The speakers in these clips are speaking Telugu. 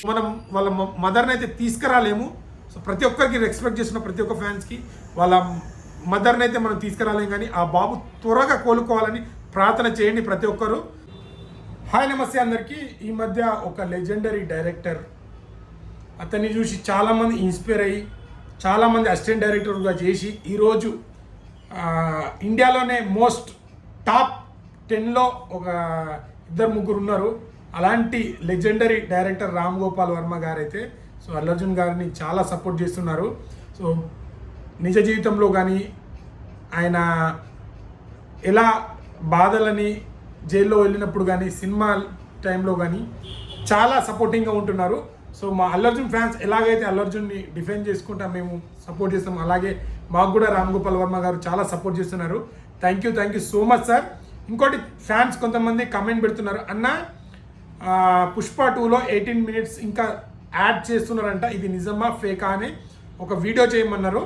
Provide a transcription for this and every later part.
మనం వాళ్ళ మదర్ని అయితే తీసుకురాలేము. సో ప్రతి ఒక్కరికి రెస్పెక్ట్ చేసిన ప్రతి ఒక్క ఫ్యాన్స్కి వాళ్ళ మదర్ని అయితే మనం తీసుకురాలేము, కానీ ఆ బాబు త్వరగా కోలుకోవాలని ప్రార్థన చేయండి ప్రతి ఒక్కరు. హాయ్ నమస్తే అందరికీ. ఈ మధ్య ఒక లెజెండరీ డైరెక్టర్, అతన్ని చూసి చాలామంది ఇన్స్పైర్ అయ్యి చాలామంది అసిస్టెంట్ డైరెక్టర్గా చేసి ఈరోజు ఇండియాలోనే మోస్ట్ టాప్ 10లో ఒక ఇద్దరు ముగ్గురు ఉన్నారు. అలాంటి లెజెండరీ డైరెక్టర్ రామ్ గోపాల్ వర్మ గారు అయితే సో అల్లు అర్జున్ గారిని చాలా సపోర్ట్ చేస్తున్నారు. సో నిజ జీవితంలో కానీ ఆయన ఎలా బాధలని జైల్లో వెళ్ళినప్పుడు కానీ సినిమా టైంలో కానీ చాలా సపోర్టింగ్గా ఉంటున్నారు. సో మా అల్లు అర్జున్ ఫ్యాన్స్ ఎలాగైతే అల్లు అర్జున్ని డిఫెండ్ చేసుకుంటా మేము సపోర్ట్ చేస్తాం, అలాగే మాకు కూడా రామ్ గోపాల్ వర్మ గారు చాలా సపోర్ట్ చేస్తున్నారు. Thank you so much sir. ఇంకోటి ఫ్యాన్స్ కొంతమంది కమెంట్ పెడుతున్నారు, అన్న పుష్ప 2లో 18 minutes ఇంకా యాడ్ చేస్తున్నారంట, ఇది నిజమా ఫేకా అని ఒక వీడియో చేయమన్నారు.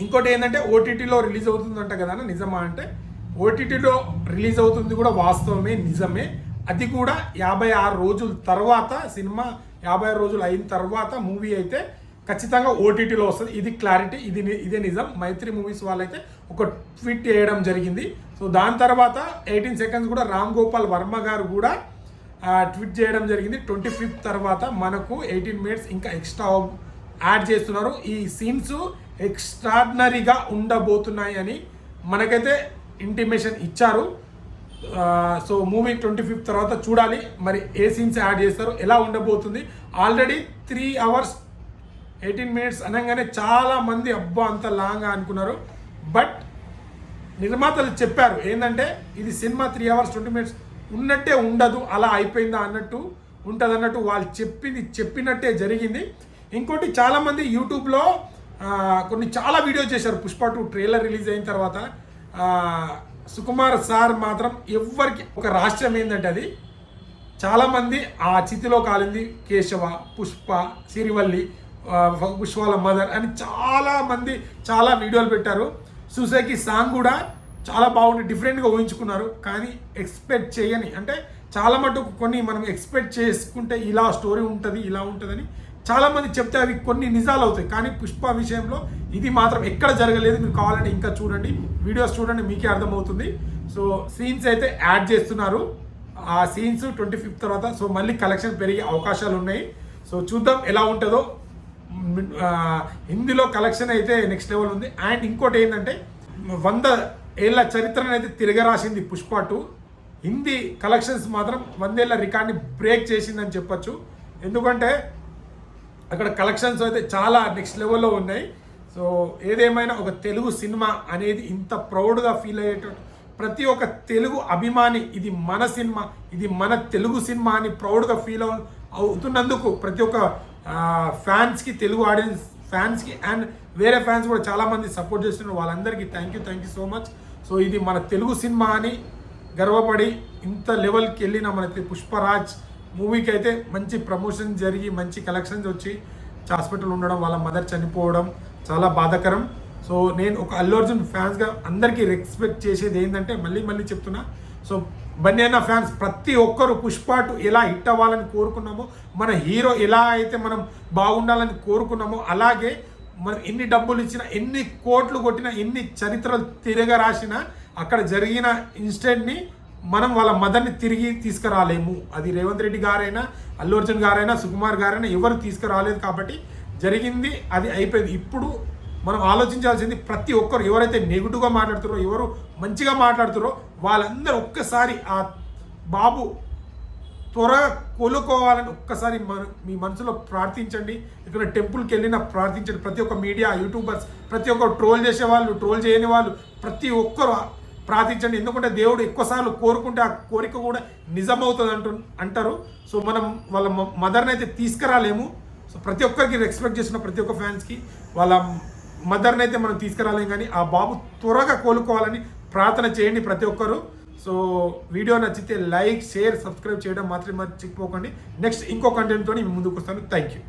ఇంకోటి ఏంటంటే ఓటీటీలో రిలీజ్ అవుతుందంట కదా, నిజమా అంటే ఓటీటీలో రిలీజ్ అవుతుంది కూడా వాస్తవమే, నిజమే. అది కూడా 56 రోజుల తర్వాత, సినిమా 56 రోజులు అయిన తర్వాత మూవీ అయితే ఖచ్చితంగా ఓటీటీలో వస్తుంది. ఇది క్లారిటీ, ఇదే నిజం. మైత్రి మూవీస్ వాళ్ళైతే ఒక ట్వీట్ చేయడం జరిగింది. సో దాని తర్వాత 18 seconds కూడా రామ్ గోపాల్ వర్మ గారు కూడా ట్వీట్ చేయడం జరిగింది. 25th తర్వాత మనకు 18 minutes ఇంకా ఎక్స్ట్రా యాడ్ చేస్తున్నారు. ఈ సీన్స్ ఎక్స్ట్రాడినరీగా ఉండబోతున్నాయి అని మనకైతే ఇంటిమేషన్ ఇచ్చారు. సో మూవీ 25th తర్వాత చూడాలి మరి ఏ సీన్స్ యాడ్ చేస్తారు, ఎలా ఉండబోతుంది. ఆల్రెడీ 3 hours 18 minutes అనగానే చాలామంది అబ్బా అంత లాంగ్ అనుకున్నారు. బట్ నిర్మాతలు చెప్పారు ఏంటంటే ఇది సినిమా 3 hours 20 minutes ఉన్నట్టే ఉండదు, అలా అయిపోయిందా అన్నట్టు ఉంటుంది అన్నట్టు వాళ్ళు చెప్పినట్టే జరిగింది. ఇంకోటి చాలామంది యూట్యూబ్లో చాలా వీడియోస్ చేశారు. పుష్ప 2 ట్రైలర్ రిలీజ్ అయిన తర్వాత సుకుమార్ సార్ మాత్రం ఎవరికి ఒక రాష్ట్రం ఏంటంటే అది చాలామంది ఆ చితిలో కాలింది కేశవ, పుష్ప, సిరివల్లి, పుష్పాల మదర్ అని చాలామంది చాలా వీడియోలు పెట్టారు. సుసేకి సాంగ్ కూడా చాలా బాగుంది, డిఫరెంట్గా ఊహించుకున్నారు. కానీ ఎక్స్పెక్ట్ చేయని, అంటే చాలా మటుకు కొన్ని మనం ఎక్స్పెక్ట్ చేసుకుంటే ఇలా స్టోరీ ఉంటుంది, ఇలా ఉంటుందని చాలామంది చెప్తే అవి కొన్ని నిజాలు అవుతాయి. కానీ పుష్ప విషయంలో ఇది మాత్రం ఎక్కడ జరగలేదు. మీరు కావాలంటే ఇంకా చూడండి, వీడియోస్ చూడండి, మీకే అర్థమవుతుంది. సో సీన్స్ అయితే యాడ్ చేస్తున్నారు. ఆ సీన్స్ 25th తర్వాత సో మళ్ళీ కలెక్షన్ పెరిగే అవకాశాలు ఉన్నాయి. సో చూద్దాం ఎలా ఉంటుందో. హిందీలో కలెక్షన్ అయితే నెక్స్ట్ లెవెల్ ఉంది. అండ్ ఇంకోటి ఏంటంటే 100 ఏళ్ళ చరిత్రను అయితే తిరగరాసింది పుష్ప 2. హిందీ కలెక్షన్స్ మాత్రం 100 ఏళ్ళ రికార్డ్ని బ్రేక్ చేసిందని చెప్పొచ్చు. ఎందుకంటే అక్కడ కలెక్షన్స్ అయితే చాలా నెక్స్ట్ లెవెల్లో ఉన్నాయి. సో ఏదేమైనా ఒక తెలుగు సినిమా అనేది ఇంత ప్రౌడ్గా ఫీల్ అయ్యేటట్టు ప్రతి ఒక్క తెలుగు అభిమాని ఇది మన సినిమా, ఇది మన తెలుగు సినిమా అని ప్రౌడ్గా ఫీల్ అవుతున్నందుకు ప్రతి ఒక్క ఫ్యాన్స్కి, తెలుగు ఆడియన్స్ ఫ్యాన్స్కి అండ్ వేరే ఫ్యాన్స్ కూడా చాలామంది సపోర్ట్ చేస్తున్నారు. వాళ్ళందరికీ thank you so much. So ఇది మన తెలుగు సినిమా అని గర్వపడి ఇంత లెవెల్కి వెళ్ళిన మన పుష్పరాజ్ మూవీకి అయితే మంచి ప్రమోషన్ జరిగి మంచి కలెక్షన్స్ వచ్చి హాస్పిటల్ ఉండడం, వాళ్ళ మదర్ చనిపోవడం చాలా బాధాకరం. సో నేను ఒక అల్లు అర్జున్ ఫ్యాన్స్గా అందరికీ రెస్పెక్ట్ చేసేది ఏంటంటే మళ్ళీ చెప్తున్నా, సో బన్యానా ఫ్యాన్స్ ప్రతి ఒక్కరు పుష్ప 2 ఎలా హిట్ అవ్వాలని కోరుకున్నామో, మన హీరో ఎలా అయితే మనం బాగుండాలని కోరుకున్నామో, అలాగే మనం ఎన్ని డబ్బులు ఇచ్చినా, ఎన్ని కోట్లు కొట్టినా, ఎన్ని చరిత్రలు తిరగరాసినా అక్కడ జరిగిన ఇన్సిడెంట్ని మనం వాళ్ళ మదర్ని తిరిగి తీసుకురాలేము. అది రేవంత్ రెడ్డి గారైనా, అల్లు అర్జున్ గారైనా, సుకుమార్ గారైనా ఎవరు తీసుకురాలేదు. కాబట్టి జరిగింది, అది అయిపోయింది. ఇప్పుడు మనం ఆలోచించాల్సింది ప్రతి ఒక్కరు ఎవరైతే నెగిటివ్గా మాట్లాడుతారో, ఎవరు మంచిగా మాట్లాడుతారో వాళ్ళందరూ ఒక్కసారి ఆ బాబు త్వరగా కోలుకోవాలని ఒక్కసారి మీ మనసులో ప్రార్థించండి. ఇక్కడ టెంపుల్కి వెళ్ళినా ప్రార్థించండి. ప్రతి ఒక్క మీడియా, యూట్యూబర్స్, ప్రతి ఒక్కరు ట్రోల్ చేసేవాళ్ళు, ట్రోల్ చేయని వాళ్ళు, ప్రతి ఒక్కరు ప్రార్థించండి. ఎందుకంటే దేవుడు ఎక్కువసార్లు కోరుకుంటే ఆ కోరిక కూడా నిజమవుతుంది అంటారు. సో మనం వాళ్ళ మదర్ని అయితే తీసుకురాలేము. సో ప్రతి ఒక్కరికి రెస్పెక్ట్ చేసిన ప్రతి ఒక్క ఫ్యాన్స్కి వాళ్ళ మదర్ని అయితే మనం తీసుకురాలేము, కానీ ఆ బాబు త్వరగా కోలుకోవాలని ప్రార్థన చేయండి ప్రతి ఒక్కరు. సో వీడియో నచ్చితే లైక్, షేర్, సబ్స్క్రైబ్ చేయడం మాత్రం మర్చిపోకండి. నెక్స్ట్ ఇంకో కంటెంట్తో ముందుకు వస్తాను. Thank you.